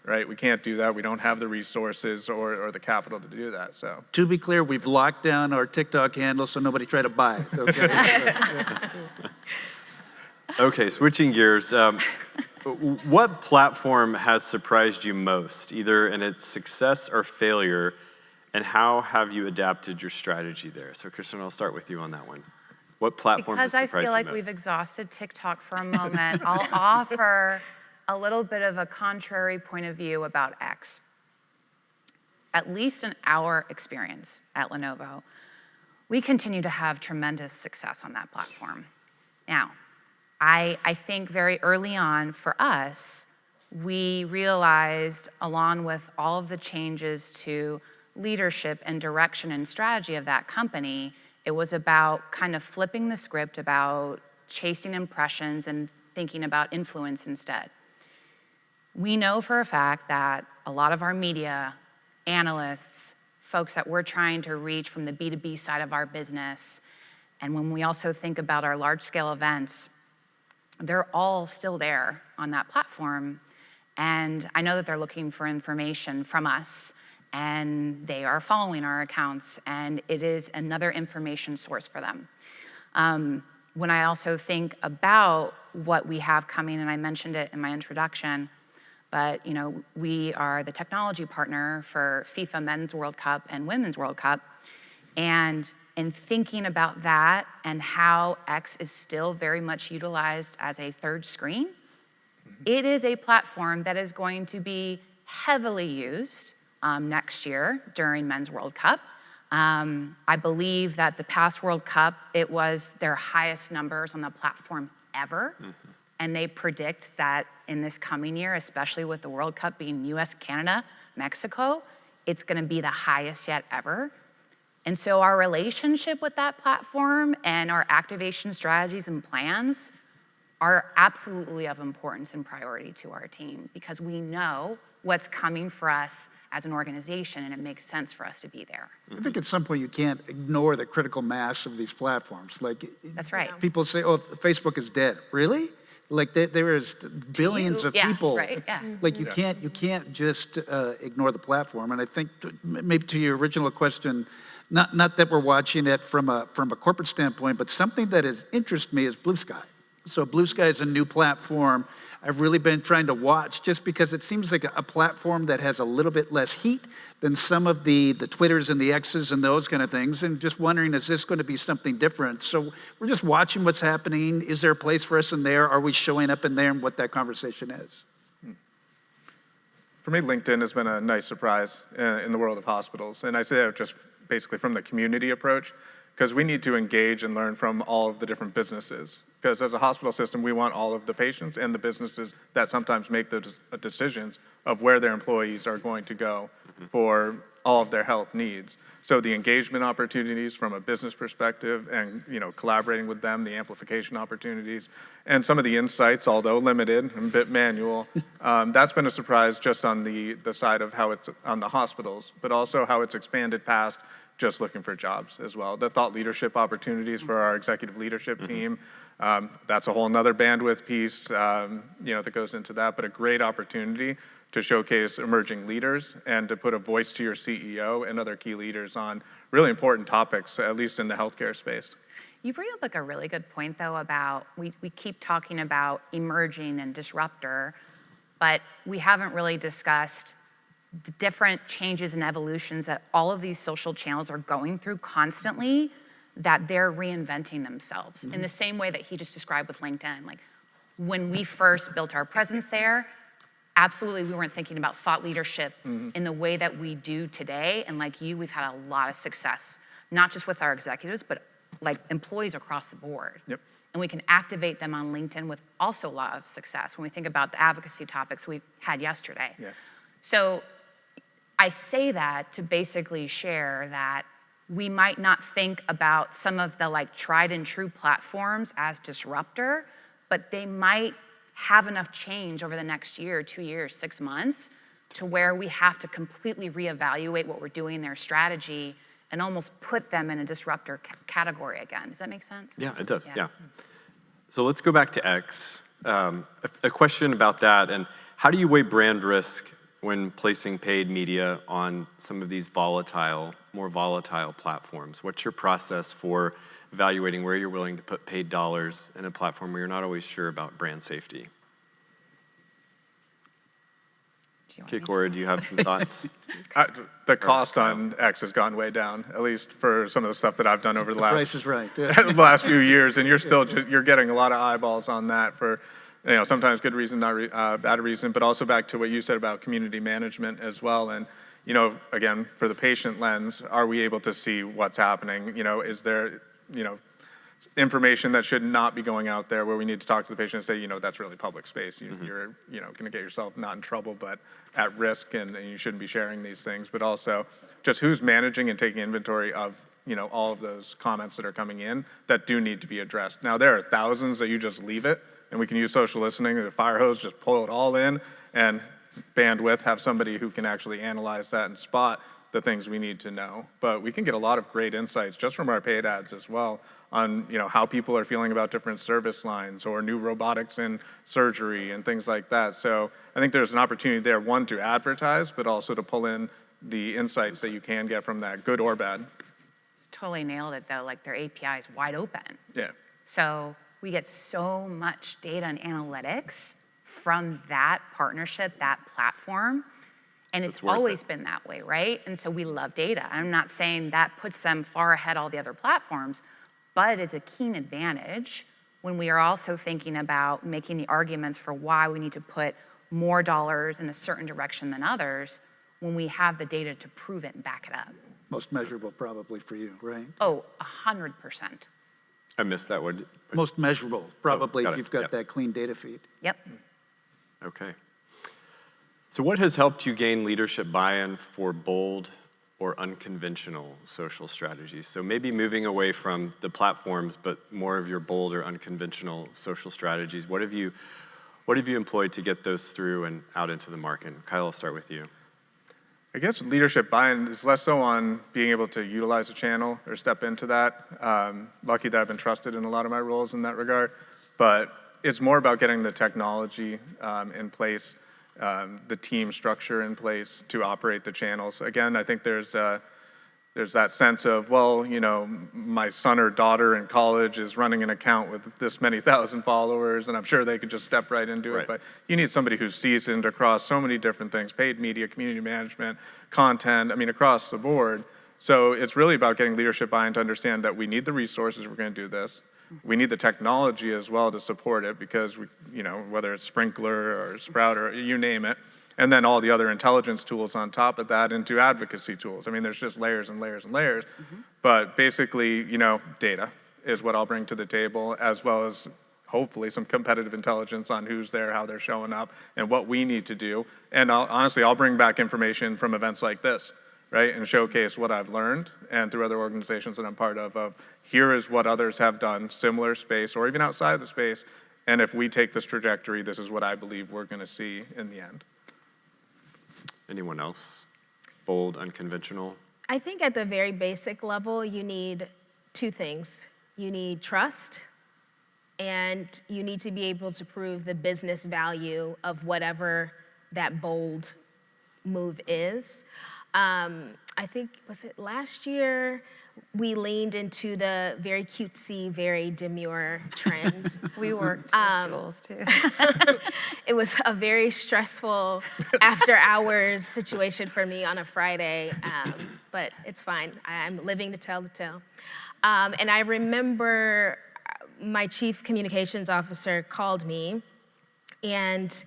Right? We can't do that. We don't have the resources or the capital to do that, so. To be clear, we've locked down our TikTok handle so nobody try to buy it, okay? Okay, switching gears. What platform has surprised you most, either in its success or failure, and how have you adapted your strategy there? So, Kristen, I'll start with you on that one. What platform has surprised you most? Because I feel like we've exhausted TikTok for a moment, I'll offer a little bit of a contrary point of view about X. At least in our experience at Lenovo, we continue to have tremendous success on that platform. Now, I think very early on for us, we realized, along with all of the changes to leadership and direction and strategy of that company, it was about kind of flipping the script about chasing impressions and thinking about influence instead. We know for a fact that a lot of our media, analysts, folks that we're trying to reach from the B2B side of our business, and when we also think about our large-scale events, they're all still there on that platform. And I know that they're looking for information from us, and they are following our accounts, and it is another information source for them. When I also think about what we have coming, and I mentioned it in my introduction, but we are the technology partner for FIFA Men's World Cup and Women's World Cup. And in thinking about that and how X is still very much utilized as a third screen, it is a platform that is going to be heavily used next year during Men's World Cup. I believe that the past World Cup, it was their highest numbers on the platform ever. And they predict that in this coming year, especially with the World Cup being US, Canada, Mexico, it's gonna be the highest yet ever. And so our relationship with that platform and our activation strategies and plans are absolutely of importance and priority to our team because we know what's coming for us as an organization and it makes sense for us to be there. I think at some point you can't ignore the critical mass of these platforms. Like, that's right. People say, oh, Facebook is dead. Really? Like there is billions of people. Right? Yeah. Like you can't just ignore the platform. And I think maybe to your original question, not that we're watching it from a corporate standpoint, but something that has interested me is Bluesky. So Bluesky is a new platform I've really been trying to watch just because it seems like a platform that has a little bit less heat than some of the Twitters and the X's and those kind of things. And just wondering, is this going to be something different? So we're just watching what's happening. Is there a place for us in there? Are we showing up in there and what that conversation is? For me, LinkedIn has been a nice surprise in the world of hospitals. And I say that just basically from the community approach, because we need to engage and learn from all of the different businesses. Because as a hospital system, we want all of the patients and the businesses that sometimes make the decisions of where their employees are going to go for all of their health needs. So the engagement opportunities from a business perspective and collaborating with them, the amplification opportunities, and some of the insights, although limited and a bit manual, that's been a surprise just on the side of how it's on the hospitals, but also how it's expanded past just looking for jobs as well. The thought leadership opportunities for our executive leadership team, that's a whole nother bandwidth piece that goes into that, but a great opportunity to showcase emerging leaders and to put a voice to your CEO and other key leaders on really important topics, at least in the healthcare space. You bring up a really good point though about, we keep talking about emerging and disruptor, but we haven't really discussed the different changes and evolutions that all of these social channels are going through constantly, that they're reinventing themselves in the same way that he just described with LinkedIn. Like when we first built our presence there, absolutely we weren't thinking about thought leadership in the way that we do today. And like you, we've had a lot of success, not just with our executives, but like employees across the board. Yep. And we can activate them on LinkedIn with also a lot of success when we think about the advocacy topics we had yesterday. Yeah. So I say that to basically share that we might not think about some of the like tried and true platforms as disruptor, but they might have enough change over the next year, 2 years, 6 months to where we have to completely reevaluate what we're doing in their strategy and almost put them in a disruptor category again. Does that make sense? Yeah, it does, yeah. So let's go back to X. A question about that, and how do you weigh brand risk when placing paid media on some of these more volatile platforms? What's your process for evaluating where you're willing to put paid dollars in a platform where you're not always sure about brand safety? Okay, Cora, do you have some thoughts? The cost on X has gone way down, at least for some of the stuff that I've done over the last Price is right. Yeah. the last few years, and you're still you're getting a lot of eyeballs on that for, sometimes good reason, not bad reason, but also back to what you said about community management as well. And again, for the patient lens, are we able to see what's happening? Is there information that should not be going out there where we need to talk to the patient and say, that's really public space. You're going to get yourself not in trouble, but at risk, and you shouldn't be sharing these things. But also just who's managing and taking inventory of, all of those comments that are coming in that do need to be addressed. Now, there are thousands that you just leave it, and we can use social listening, the fire hose, just pull it all in, and bandwidth, have somebody who can actually analyze that and spot the things we need to know. But we can get a lot of great insights just from our paid ads as well on how people are feeling about different service lines or new robotics in surgery and things like that. So I think there's an opportunity there, one, to advertise, but also to pull in the insights that you can get from that, good or bad. It's totally nailed it though, like their API is wide open. Yeah. So we get so much data and analytics from that partnership, that platform. And it's always been that way, right? And so we love data. I'm not saying that puts them far ahead all the other platforms, but it is a keen advantage when we are also thinking about making the arguments for why we need to put more dollars in a certain direction than others when we have the data to prove it and back it up. Most measurable probably for you, right? Oh, 100%. I missed that one. Most measurable, probably, got if it. you've got Yep. that clean data feed. Yep. Okay. So what has helped you gain leadership buy-in for bold or unconventional social strategies? So maybe moving away from the platforms, but more of your bold or unconventional social strategies. What have you employed to get those through and out into the market? Kyle, I'll start with you. I guess leadership buy-in is less so on being able to utilize a channel or step into that. Lucky that I've been trusted in a lot of my roles in that regard. But it's more about getting the technology in place, the team structure in place to operate the channels. Again, I think there's that sense of, well, my son or daughter in college is running an account with this many thousand followers, and I'm sure they could just step right into it. But you need somebody who's seasoned across so many different things, paid media, community management, content, across the board. So it's really about getting leadership buy-in to understand that we need the resources, we're going to do this. We need the technology as well to support it because, whether it's Sprinkler or Sprout or you name it, and then all the other intelligence tools on top of that into advocacy tools. There's just layers and layers and layers. But basically, data is what I'll bring to the table, as well as hopefully some competitive intelligence on who's there, how they're showing up, and what we need to do. And I'll bring back information from events like this, right, and showcase what I've learned and through other organizations that I'm part of here is what others have done, similar space or even outside of the space, and if we take this trajectory, this is what I believe we're going to see in the end. Anyone else? Bold, unconventional? I think at the very basic level, you need two things. You need trust, and you need to be able to prove the business value of whatever that bold move is. I think, was it last year, we leaned into the very cutesy, very demure trend. We worked with Jules too. It was a very stressful after-hours situation for me on a Friday, but it's fine. I'm living to tell the tale. And I remember my chief communications officer called me, and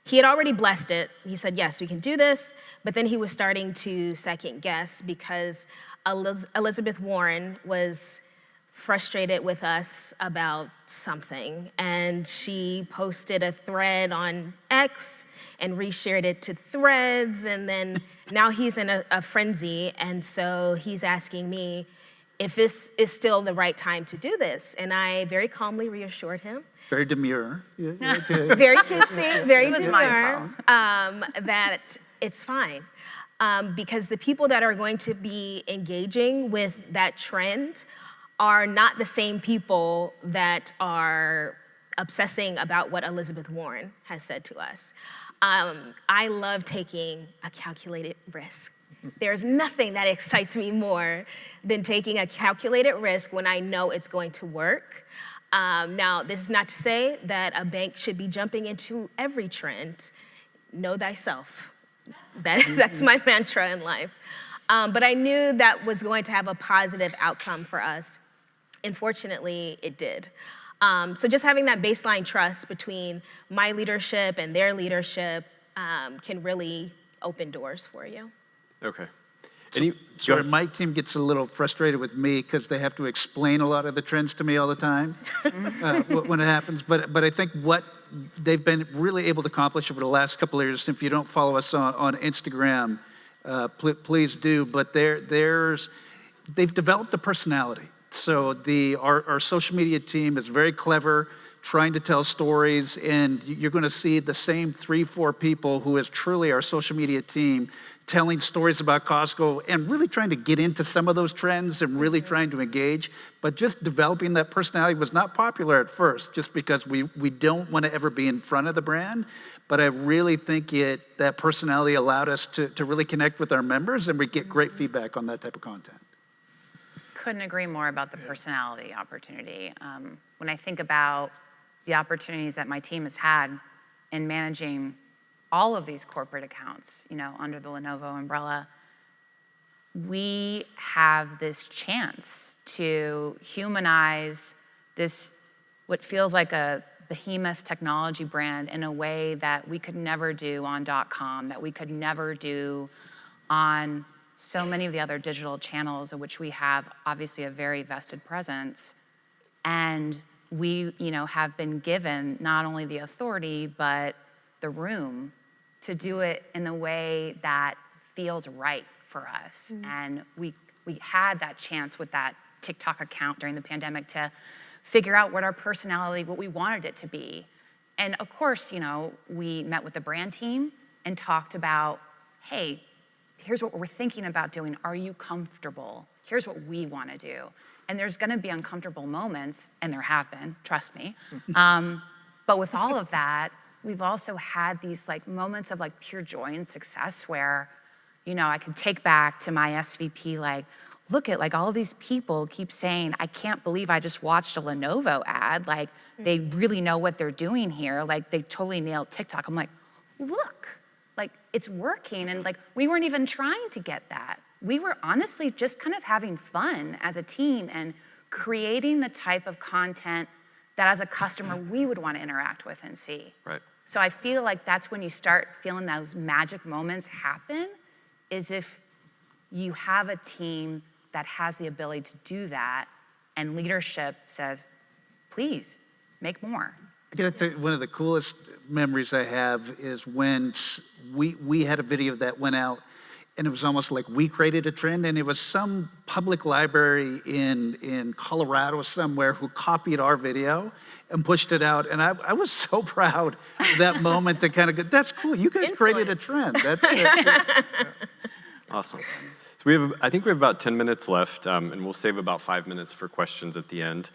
He had already blessed it. He said, yes, we can do this. But then he was starting to second guess because Elizabeth Warren was frustrated with us about something. And she posted a thread on X and reshared it to Threads. And then now he's in a frenzy. And so he's asking me if this is still the right time to do this. And I very calmly reassured him. Very demure. Very cutesy, very It was demure, mindful. that it's fine. Because the people that are going to be engaging with that trend are not the same people that are obsessing about what Elizabeth Warren has said to us. I love taking a calculated risk. There's nothing that excites me more than taking a calculated risk when I know it's going to work. Now, this is not to say that a bank should be jumping into every trend. Know thyself. That's my mantra in life. But I knew that was going to have a positive outcome for us. And fortunately, it did. So just having that baseline trust between my leadership and their leadership can really open doors for you. Okay. Sorry, my team gets a little frustrated with me because they have to explain a lot of the trends to me all the time when it happens. But I think what they've been really able to accomplish over the last couple of years, if you don't follow us on Instagram, please do. But they've developed a personality. So our social media team is very clever, trying to tell stories, and you're going to see the same 3-4 people who is truly our social media team telling stories about Costco and really trying to get into some of those trends and really trying to engage. But just developing that personality was not popular at first, just because we don't want to ever be in front of the brand. But I really think that personality allowed us to really connect with our members, and we get great feedback on that type of content. Couldn't agree more about the personality opportunity. When I think about the opportunities that my team has had in managing all of these corporate accounts, under the Lenovo umbrella, we have this chance to humanize this, what feels like a behemoth technology brand, in a way that we could never do on .com, that we could never do on so many of the other digital channels in which we have obviously a very vested presence. And we, have been given not only the authority, but the room to do it in a way that feels right for us. And we had that chance with that TikTok account during the pandemic to figure out what our personality, what we wanted it to be. And of course, we met with the brand team and talked about, hey, here's what we're thinking about doing. Are you comfortable? Here's what we want to do. And there's going to be uncomfortable moments, and there have been, trust me. But with all of that, we've also had these moments of pure joy and success where, I can take back to my SVP, look at all these people keep saying, I can't believe I just watched a Lenovo ad. They really know what they're doing here. They totally nailed TikTok. I'm like, look. It's working, and we weren't even trying to get that. We were honestly just kind of having fun as a team and creating the type of content that as a customer we would want to interact with and see. Right. So I feel like that's when you start feeling those magic moments happen, is if you have a team that has the ability to do that and leadership says, please, make more. I gotta tell you, one of the coolest memories I have is when we had a video that went out, and it was almost like we created a trend, and it was some public library in Colorado somewhere who copied our video and pushed it out. And I was so proud of that moment to kind of go, that's cool, you guys created a trend. Awesome. So I think we have about 10 minutes left, and we'll save about 5 minutes for questions at the end.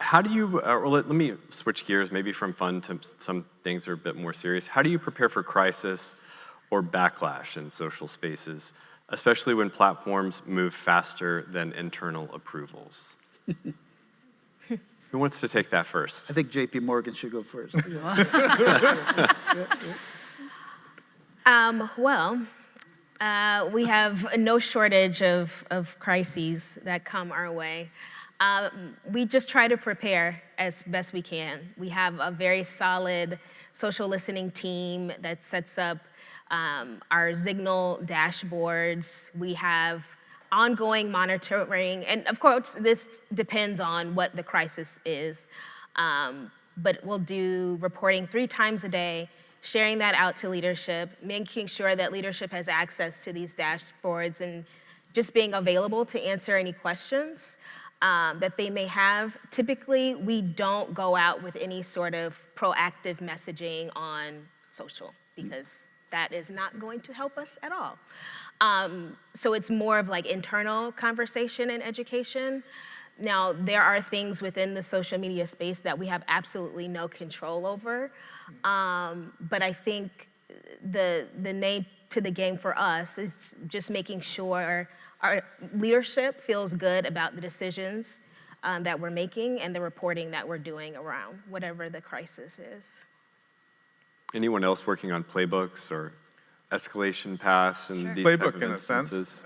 How do you, let me switch gears maybe from fun to some things that are a bit more serious. How do you prepare for crisis or backlash in social spaces, especially when platforms move faster than internal approvals? Who wants to take that first? I think JPMorgan should go first. We have no shortage of crises that come our way. We just try to prepare as best we can. We have a very solid social listening team that sets up our Signal dashboards. We have ongoing monitoring, and of course, this depends on what the crisis is. But we'll do reporting 3 times a day, sharing that out to leadership, making sure that leadership has access to these dashboards, and just being available to answer any questions that they may have. Typically, we don't go out with any sort of proactive messaging on social because that is not going to help us at all. So it's more of like internal conversation and education. Now, there are things within the social media space that we have absolutely no control over. But I think the name to the game for us is just making sure our leadership feels good about the decisions that we're making and the reporting that we're doing around whatever the crisis is. Anyone else working on playbooks or escalation paths and these Playbook type of in a sense, instances?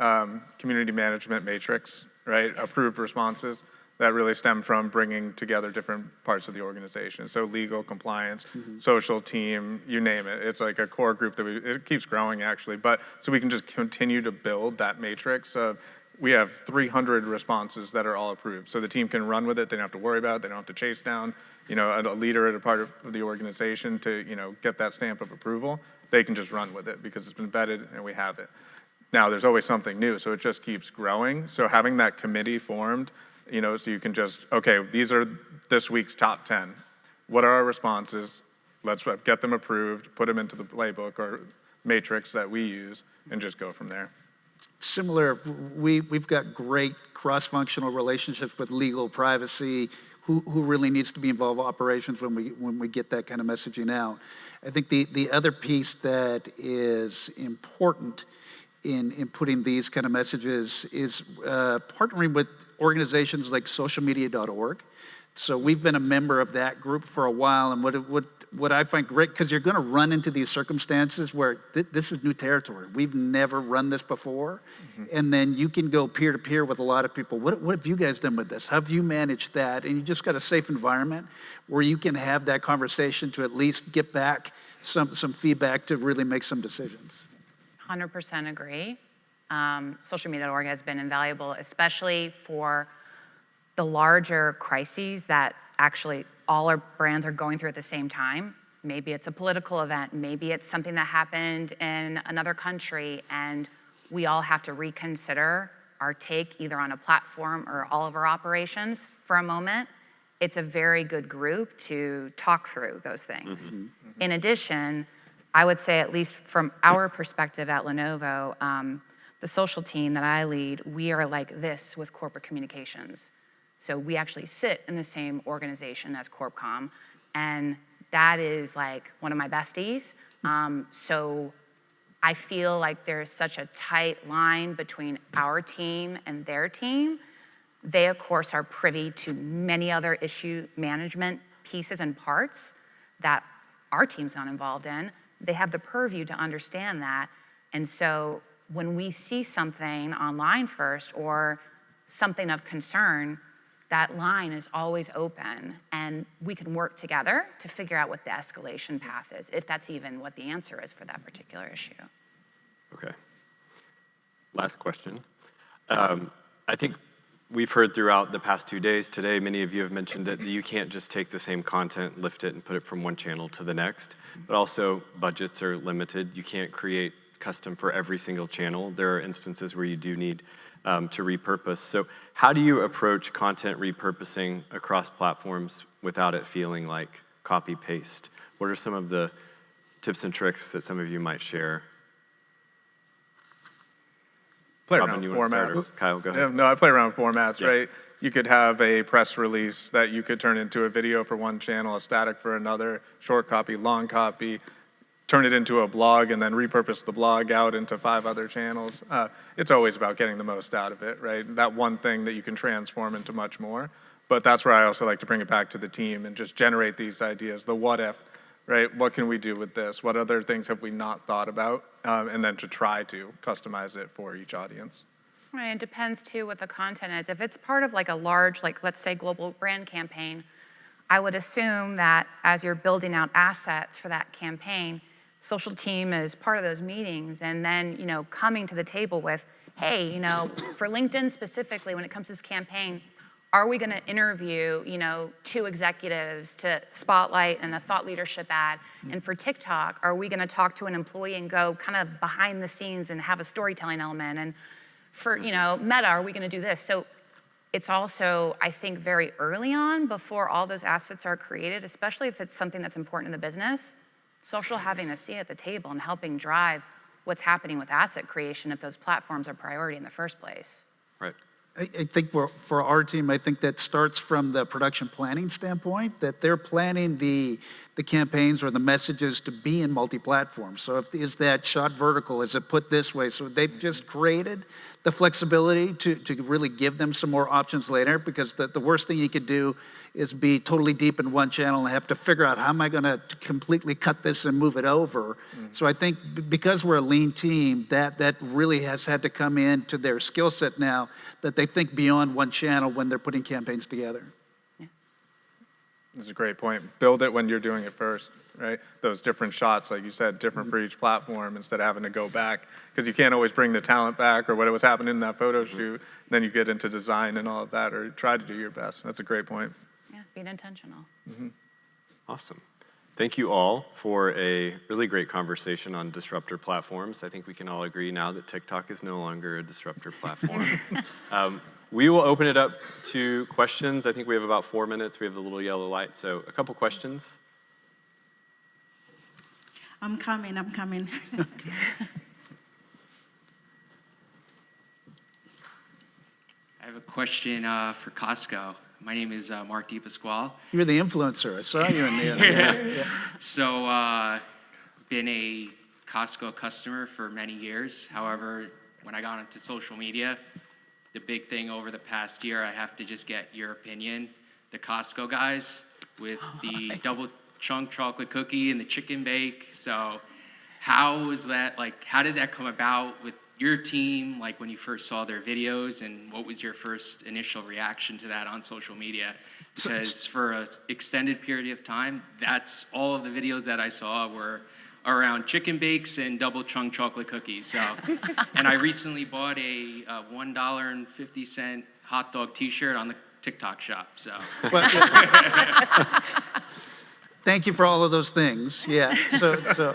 community management matrix, right? Approved responses that really stem from bringing together different parts of the organization. So legal, compliance, social team, you name it. It's like a core group that it keeps growing actually. But so we can just continue to build that matrix of, we have 300 responses that are all approved. So the team can run with it. They don't have to worry about it. They don't have to chase down, a leader at a part of the organization to, get that stamp of approval. They can just run with it because it's been vetted and we have it. Now there's always something new, so it just keeps growing. So having that committee formed, so you can just, okay, these are this week's top 10. What are our responses? Let's get them approved, put them into the playbook or matrix that we use, and just go from there. Similar, we've got great cross-functional relationships with legal, privacy, who really needs to be involved in operations when we get that kind of messaging out. I think the other piece that is important in putting these kind of messages is partnering with organizations like socialmedia.org. So we've been a member of that group for a while, and what I find great, because you're going to run into these circumstances where this is new territory. We've never run this before, and then you can go peer-to-peer with a lot of people. What have you guys done with this? How have you managed that? And you just got a safe environment where you can have that conversation to at least get back some feedback to really make some decisions. 100% agree. Socialmedia.org has been invaluable, especially for the larger crises that actually all our brands are going through at the same time. Maybe it's a political event, maybe it's something that happened in another country, and we all have to reconsider our take either on a platform or all of our operations for a moment. It's a very good group to talk through those things. In addition, I would say, at least from our perspective at Lenovo, the social team that I lead, we are like this with corporate communications. So we actually sit in the same organization as CorpCom, and that is like one of my besties. So I feel like there's such a tight line between our team and their team. They, of course, are privy to many other issue management pieces and parts that our team's not involved in. They have the purview to understand that. And so when we see something online first or something of concern, that line is always open, and we can work together to figure out what the escalation path is, if that's even what the answer is for that particular issue. Okay. Last question. I think we've heard throughout the past 2 days, today, many of you have mentioned it, that you can't just take the same content, lift it, and put it from one channel to the next, but also budgets are limited. You can't create custom for every single channel. There are instances where you do need to repurpose. So how do you approach content repurposing across platforms without it feeling like copy-paste? What are some of the tips and tricks that some of you might share? Play Robin, around you with want to start, formats. or Kyle, go ahead. Yeah, no, I play around with formats, Yeah. right? You could have a press release that you could turn into a video for one channel, a static for another, short copy, long copy, turn it into a blog, and then repurpose the blog out into 5 other channels. It's always about getting the most out of it, right? That one thing that you can transform into much more. But that's where I also like to bring it back to the team and just generate these ideas, the what if, right? What can we do with this? What other things have we not thought about? And then to try to customize it for each audience. Right, it depends too what the content is. If it's part of like a large, like let's say global brand campaign, I would assume that as you're building out assets for that campaign, social team is part of those meetings, and then coming to the table with, hey, for LinkedIn specifically, when it comes to this campaign, are we going to interview 2 executives to spotlight and a thought leadership ad? And for TikTok, are we going to talk to an employee and go kind of behind the scenes and have a storytelling element? And for Meta, are we going to do this? So it's also, I think, very early on before all those assets are created, especially if it's something that's important in the business, social having a seat at the table and helping drive what's happening with asset creation if those platforms are priority in the first place. Right. I think for our team, I think that starts from the production planning standpoint, that they're planning the campaigns or the messages to be in multi-platform. So is that shot vertical? Is it put this way? So they've just created the flexibility to really give them some more options later, because the worst thing you could do is be totally deep in one channel and have to figure out how am I going to completely cut this and move it over. So I think because we're a lean team, that really has had to come into their skill set now, that they think beyond one channel when they're putting campaigns together. This is a great point. Build it when you're doing it first, right? Those different shots, like you said, different for each platform instead of having to go back. Because you can't always bring the talent back or what was happening in that photo shoot. Then you get into design and all of that, or try to do your best. That's a great point. Yeah, being intentional. Awesome. Thank you all for a really great conversation on disruptor platforms. I think we can all agree now that TikTok is no longer a disruptor platform. We will open it up to questions. I think we have about 4 minutes. We have the little yellow light, so a couple questions. I'm coming. I have a question for Costco. My name is Mark DePasquale. You're the influencer. I saw you in the yeah. So, been a Costco customer for many years. However, when I got into social media, the big thing over the past year, I have to just get your opinion. The Costco guys with the double chunk chocolate cookie and the chicken bake. So how was that, how did that come about with your team, when you first saw their videos, and what was your first initial reaction to that on social media? Because for an extended period of time, that's all of the videos that I saw were around chicken bakes and double chunk chocolate cookies. So, and I recently bought a $1.50 hot dog T-shirt on the TikTok shop. So, thank you for all of those things. Yeah. So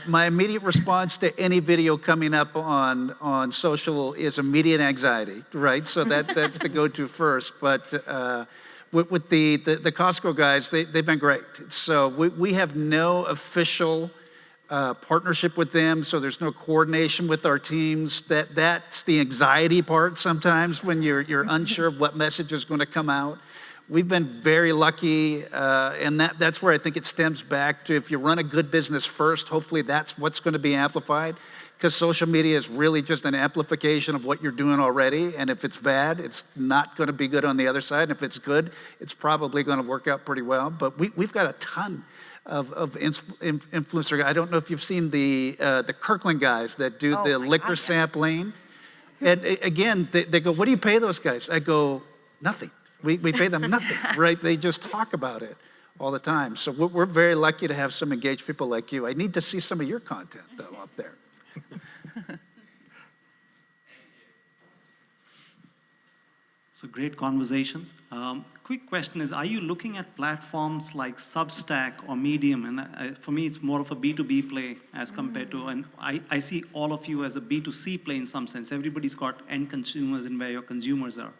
my immediate response to any video coming up on social is immediate anxiety, right? So that's the go-to first. But with the Costco guys, they've been great. So we have no official partnership with them, so there's no coordination with our teams. That's the anxiety part sometimes when you're unsure of what message is going to come out. We've been very lucky, and that's where I think it stems back to, if you run a good business first, hopefully that's what's going to be amplified, because social media is really just an amplification of what you're doing already, and if it's bad, it's not going to be good on the other side, and if it's good, it's probably going to work out pretty well. But we've got a ton of influencer. I don't know if you've seen the Kirkland guys that do the liquor sampling, and again, they go, "What do you pay those guys?" I go, "Nothing. We pay them nothing," right? They just talk about it all the time. So we're very lucky to have some engaged people like you. I need to see some of your content, though, up there. So great conversation. Quick question is, are you looking at platforms like Substack or Medium? And for me, it's more of a B2B play as compared to, and I see all of you as a B2C play in some sense. Everybody's got end consumers and where your consumers are.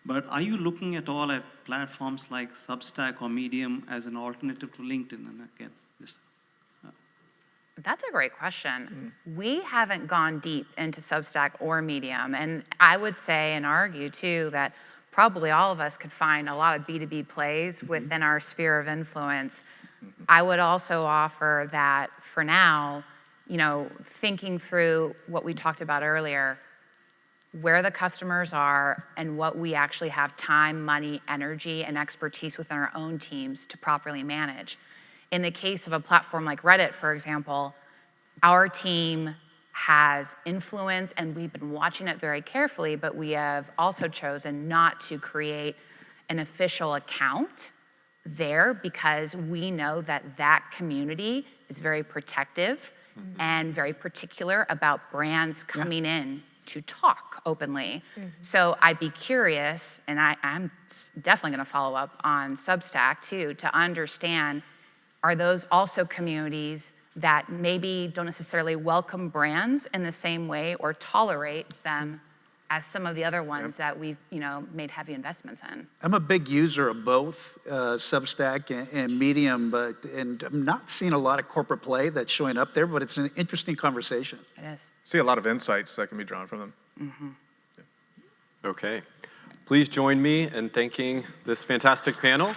But are you looking at all at platforms like Substack or Medium as an alternative to LinkedIn? And again, this. That's a great question. We haven't gone deep into Substack or Medium, and I would say and argue too that probably all of us could find a lot of B2B plays within our sphere of influence. I would also offer that for now, thinking through what we talked about earlier, where the customers are and what we actually have time, money, energy, and expertise within our own teams to properly manage. In the case of a platform like Reddit, for example, our team has influence, and we've been watching it very carefully, but we have also chosen not to create an official account there because we know that that community is very protective and very particular about brands coming in to talk openly. So I'd be curious, and I'm definitely gonna follow up on Substack too, to understand, are those also communities that maybe don't necessarily welcome brands in the same way or tolerate them as some of the other ones that we've made heavy investments in? I'm a big user of both Substack and Medium, and I'm not seeing a lot of corporate play that's showing up there, but it's an interesting conversation. It is. See a lot of insights that can be drawn from them. Okay. Please join me in thanking this fantastic panel.